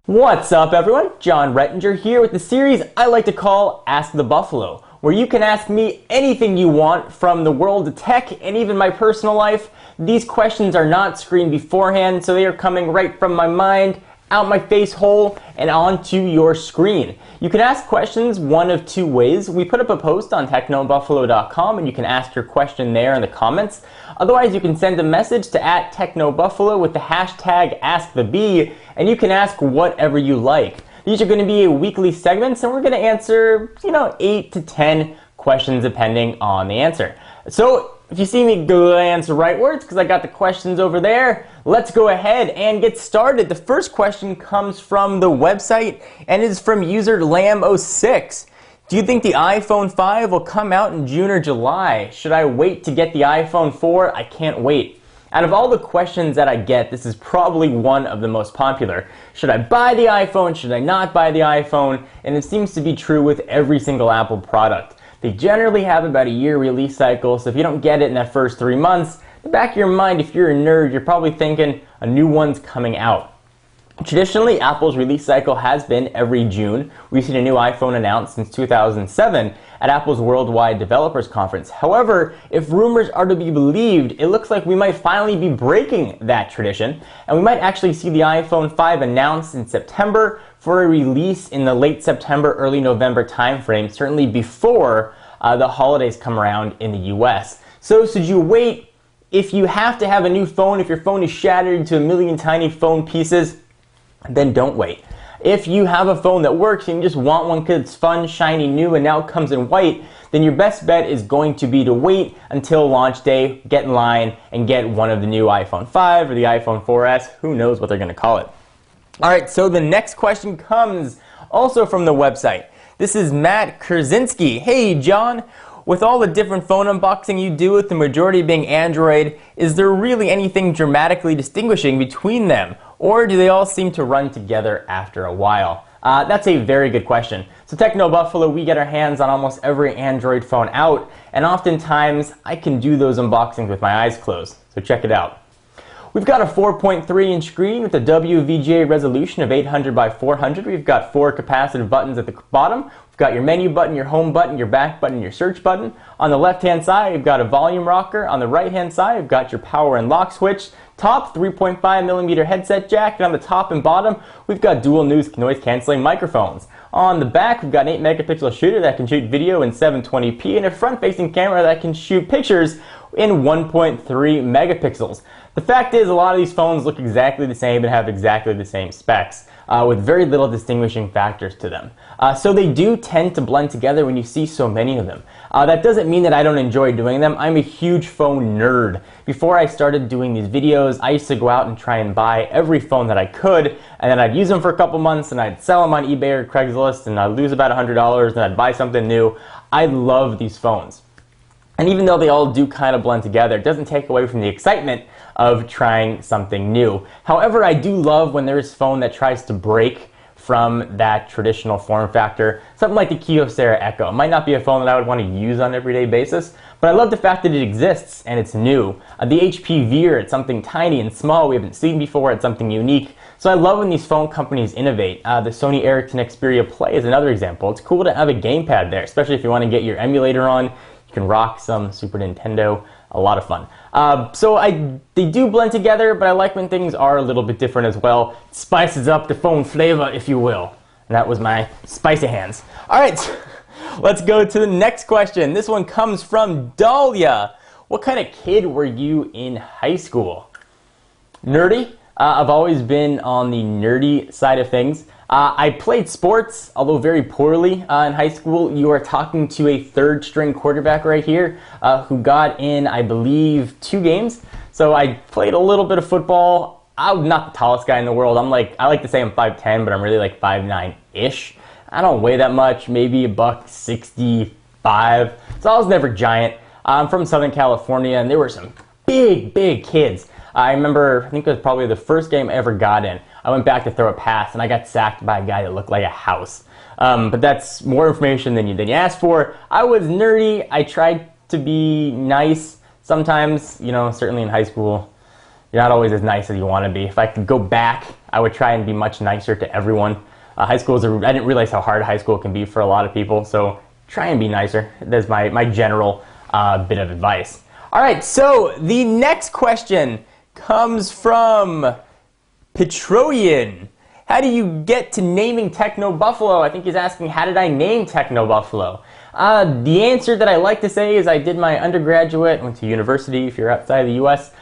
What's up, everyone? John Rettinger here with the series I like to call Ask the Buffalo, where you can ask me anything you want from the world of tech and even my personal life. These questions are not screened beforehand, so they are coming right from my mind, out my face hole, and onto your screen. You can ask questions one of two ways. We put up a post on technobuffalo.com and you can ask your question there in the comments. Otherwise, you can send a message to @technobuffalo with the hashtag AskTheBee, and you can ask whatever you like. These are going to be weekly segments, and we're going to answer, 8 to 10 questions depending on the answer. So if you see me glance rightwards, because I got the questions over there, let's go ahead and get started. The first question comes from the website and is from user Lamb06. Do you think the iPhone 5 will come out in June or July? Should I wait to get the iPhone 4? I can't wait. Out of all the questions that I get, this is probably one of the most popular. Should I buy the iPhone? Should I not buy the iPhone? And it seems to be true with every single Apple product. They generally have about a year release cycle, so if you don't get it in that first 3 months, in the back of your mind, if you're a nerd, you're probably thinking a new one's coming out. Traditionally, Apple's release cycle has been every June. We've seen a new iPhone announced since 2007 at Apple's Worldwide Developers Conference. However, if rumors are to be believed, it looks like we might finally be breaking that tradition, and we might actually see the iPhone 5 announced in September for a release in the late September, early November timeframe, certainly before the holidays come around in the US. So should you wait? If you have to have a new phone, if your phone is shattered into a million tiny phone pieces, then don't wait. If you have a phone that works and you just want one because it's fun, shiny, new, and now it comes in white, then your best bet is going to be to wait until launch day, get in line, and get one of the new iPhone 5 or the iPhone 4S. Who knows what they're going to call it. All right, so the next question comes also from the website. This is Matt Kurzinski. Hey, John. With all the different phone unboxing you do, with the majority being Android, is there really anything dramatically distinguishing between them? Or do they all seem to run together after a while? That's a very good question. So Techno Buffalo, we get our hands on almost every Android phone out, and oftentimes I can do those unboxings with my eyes closed. So check it out. We've got a 4.3-inch screen with a WVGA resolution of 800 by 400. We've got 4 capacitive buttons at the bottom. We've got your menu button, your home button, your back button, your search button. On the left-hand side, we've got a volume rocker. On the right-hand side, we've got your power and lock switch. Top, 3.5mm headset jack. And on the top and bottom, we've got dual noise-canceling microphones. On the back, we've got an 8-megapixel shooter that can shoot video in 720p and a front-facing camera that can shoot pictures in 1.3 megapixels. The fact is, a lot of these phones look exactly the same and have exactly the same specs, with very little distinguishing factors to them. So they do tend to blend together when you see so many of them. That doesn't mean that I don't enjoy doing them. I'm a huge phone nerd. Before I started doing these videos, I used to go out and try and buy every phone that I could, and then I'd use them for a couple months, and I'd sell them on eBay or Craigslist, and I'd lose about $100, and I'd buy something new. I love these phones. And even though they all do kind of blend together, it doesn't take away from the excitement of trying something new. However, I do love when there's a phone that tries to break from that traditional form factor. Something like the Kyocera Echo. It might not be a phone that I would want to use on an everyday basis, but I love the fact that it exists and it's new. The HP Veer, it's something tiny and small we haven't seen before. It's something unique. So I love when these phone companies innovate. The Sony Ericsson Xperia Play is another example. It's cool to have a gamepad there, especially if you want to get your emulator on. You can rock some Super Nintendo. A lot of fun. So they do blend together, but I like when things are a little bit different as well. It spices up the phone flavor, if you will. And that was my spicy hands. All right, let's go to the next question. This one comes from Dahlia. What kind of kid were you in high school? Nerdy. I've always been on the nerdy side of things. I played sports, although very poorly in high school. You are talking to a third-string quarterback right here who got in, I believe, 2 games. So I played a little bit of football. I'm not the tallest guy in the world. I like to say I'm 5'10", but I'm really like 5'9"-ish. I don't weigh that much, maybe $165. So I was never giant. I'm from Southern California, and there were some big kids. I remember, I think it was probably the first game I ever got in. I went back to throw a pass, and I got sacked by a guy that looked like a house. But that's more information than you asked for. I was nerdy. I tried to be nice sometimes, certainly in high school. you're not always as nice as you want to be. If I could go back, I would try and be much nicer to everyone. High school I didn't realize how hard high school can be for a lot of people, so try and be nicer. That's my general bit of advice. All right, so the next question comes from Petroian. How do you get to naming Techno Buffalo? I think he's asking, how did I name Techno Buffalo? The answer that I like to say is I did my undergraduate, went to university if you're outside the US,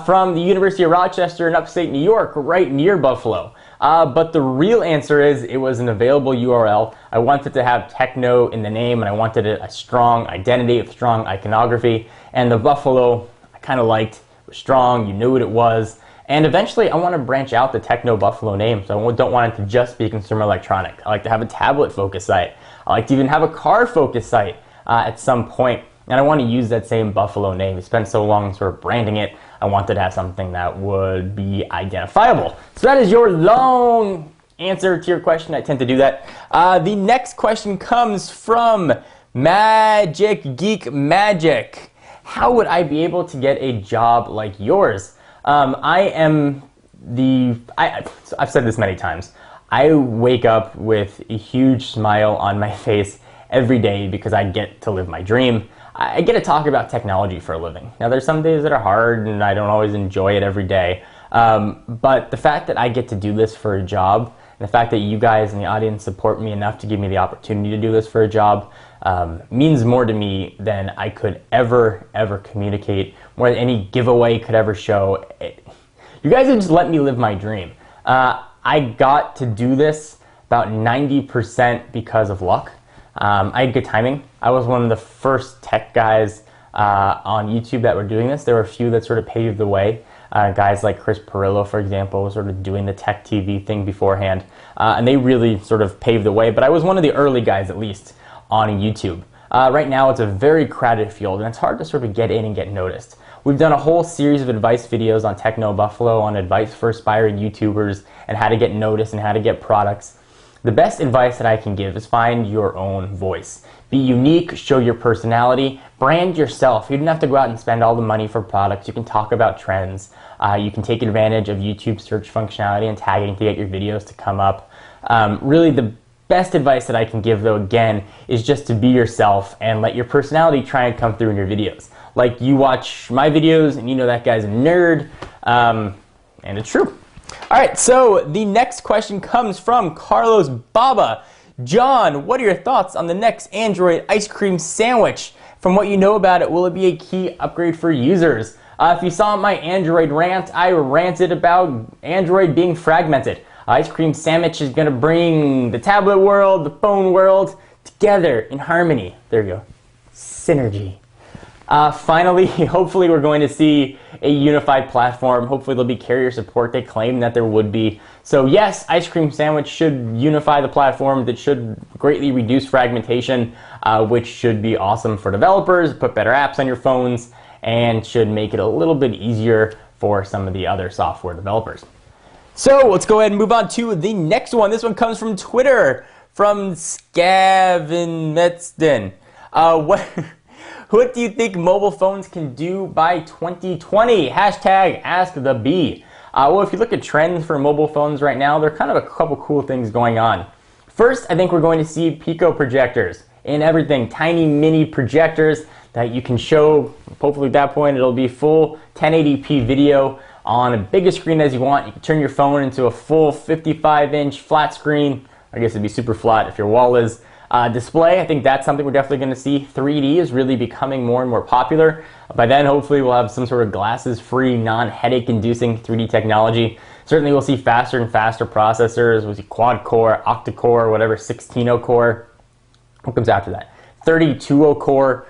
from the University of Rochester in upstate New York, right near Buffalo. But the real answer is it was an available URL. I wanted to have techno in the name, and I wanted a strong identity, a strong iconography. And the Buffalo, I kind of liked. It was strong, you knew what it was. And eventually, I want to branch out the Techno Buffalo name, so I don't want it to just be consumer electronic. I like to have a tablet-focused site. I like to even have a car-focused site at some point. And I want to use that same Buffalo name. It's been so long sort of branding it. I wanted to have something that would be identifiable. So that is your long answer to your question. I tend to do that. The next question comes from Magic Geek Magic. How would I be able to get a job like yours? I've said this many times. I wake up with a huge smile on my face every day because I get to live my dream. I get to talk about technology for a living. Now, there's some days that are hard and I don't always enjoy it every day. But the fact that I get to do this for a job, and the fact that you guys in the audience support me enough to give me the opportunity to do this for a job, means more to me than I could ever communicate, more than any giveaway could ever show. You guys have just let me live my dream. I got to do this about 90% because of luck. I had good timing. I was one of the first tech guys on YouTube that were doing this. There were a few that sort of paved the way. Guys like Chris Pirillo, for example, was sort of doing the tech TV thing beforehand. And they really sort of paved the way. But I was one of the early guys, at least, on YouTube. Right now, it's a very crowded field, and it's hard to sort of get in and get noticed. We've done a whole series of advice videos on Techno Buffalo, on advice for aspiring YouTubers, and how to get noticed and how to get products. The best advice that I can give is find your own voice. Be unique, show your personality, brand yourself. You don't have to go out and spend all the money for products. You can talk about trends. You can take advantage of YouTube search functionality and tagging to get your videos to come up. Really, the best advice that I can give, though, again, is just to be yourself and let your personality try and come through in your videos. Like, you watch my videos and you know that guy's a nerd, and it's true. All right, so the next question comes from Carlos Baba. John, what are your thoughts on the next Android ice cream sandwich? From what you know about it, will it be a key upgrade for users? If you saw my Android rant, I ranted about Android being fragmented. Ice cream sandwich is going to bring the tablet world, the phone world together in harmony. There you go. Synergy. Finally, hopefully we're going to see a unified platform. Hopefully there'll be carrier support. They claim that there would be. So yes, Ice Cream Sandwich should unify the platform. That should greatly reduce fragmentation, which should be awesome for developers, put better apps on your phones, and should make it a little bit easier for some of the other software developers. So let's go ahead and move on to the next one. This one comes from Twitter, from Scavin Metzden. What do you think mobile phones can do by 2020? Hashtag AskTheBee. Well, if you look at trends for mobile phones right now, there are kind of a couple cool things going on. First, I think we're going to see Pico projectors in everything. Tiny mini projectors that you can show. Hopefully at that point it'll be full 1080p video on as big a screen as you want. You can turn your phone into a full 55-inch flat screen. I guess it'd be super flat if your wall is. Display, I think that's something we're definitely going to see. 3D is really becoming more and more popular. By then, hopefully, we'll have some sort of glasses-free, non-headache-inducing 3D technology. Certainly, we'll see faster and faster processors. We'll see quad-core, octa-core, whatever, 16-core. What comes after that? 32-core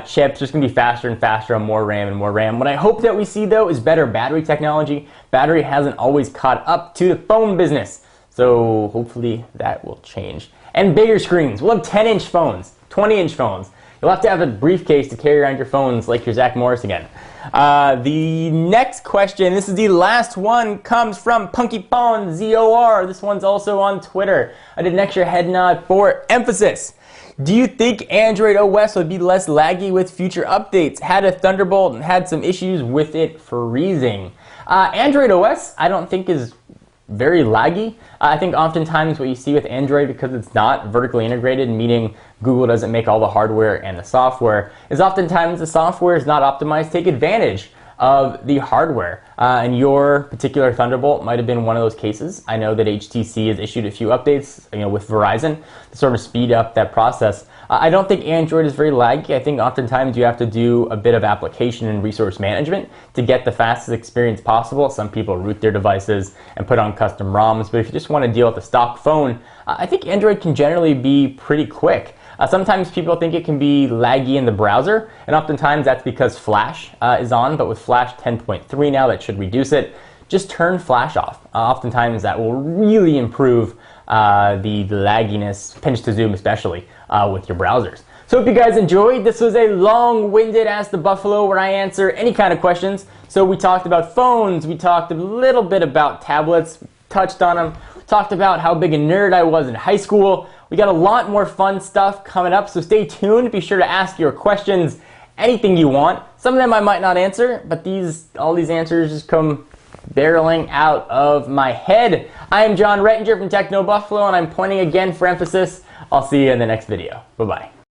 chips. Just going to be faster and faster on more RAM and more RAM. What I hope that we see, though, is better battery technology. Battery hasn't always caught up to the phone business. So hopefully that will change. And bigger screens. We'll have 10-inch phones, 20-inch phones. You'll have to have a briefcase to carry around your phones like your Zach Morris again. The next question, this is the last one, comes from Punkypon ZOR. This one's also on Twitter. I did an extra head nod for emphasis. Do you think Android OS would be less laggy with future updates? Had a Thunderbolt and had some issues with it freezing. Android OS, I don't think is very laggy. I think oftentimes what you see with Android, because it's not vertically integrated, meaning Google doesn't make all the hardware and the software, is oftentimes the software is not optimized to take advantage of the hardware. And your particular Thunderbolt might have been one of those cases. I know that HTC has issued a few updates, with Verizon to sort of speed up that process. I don't think Android is very laggy. I think oftentimes you have to do a bit of application and resource management to get the fastest experience possible. Some people root their devices and put on custom ROMs, but if you just want to deal with a stock phone, I think Android can generally be pretty quick. Sometimes people think it can be laggy in the browser, and oftentimes that's because Flash is on, but with Flash 10.3 now, that should reduce it. Just turn Flash off. Oftentimes that will really improve the lagginess, pinch to zoom especially, with your browsers. So hope you guys enjoyed. This was a long-winded Ask the Buffalo where I answer any kind of questions. So we talked about phones, we talked a little bit about tablets, touched on them, talked about how big a nerd I was in high school. We got a lot more fun stuff coming up, so stay tuned. Be sure to ask your questions, anything you want. Some of them I might not answer, but all these answers just come barreling out of my head. I am Jon Rettinger from Techno Buffalo, and I'm pointing again for emphasis. I'll see you in the next video. Bye-bye.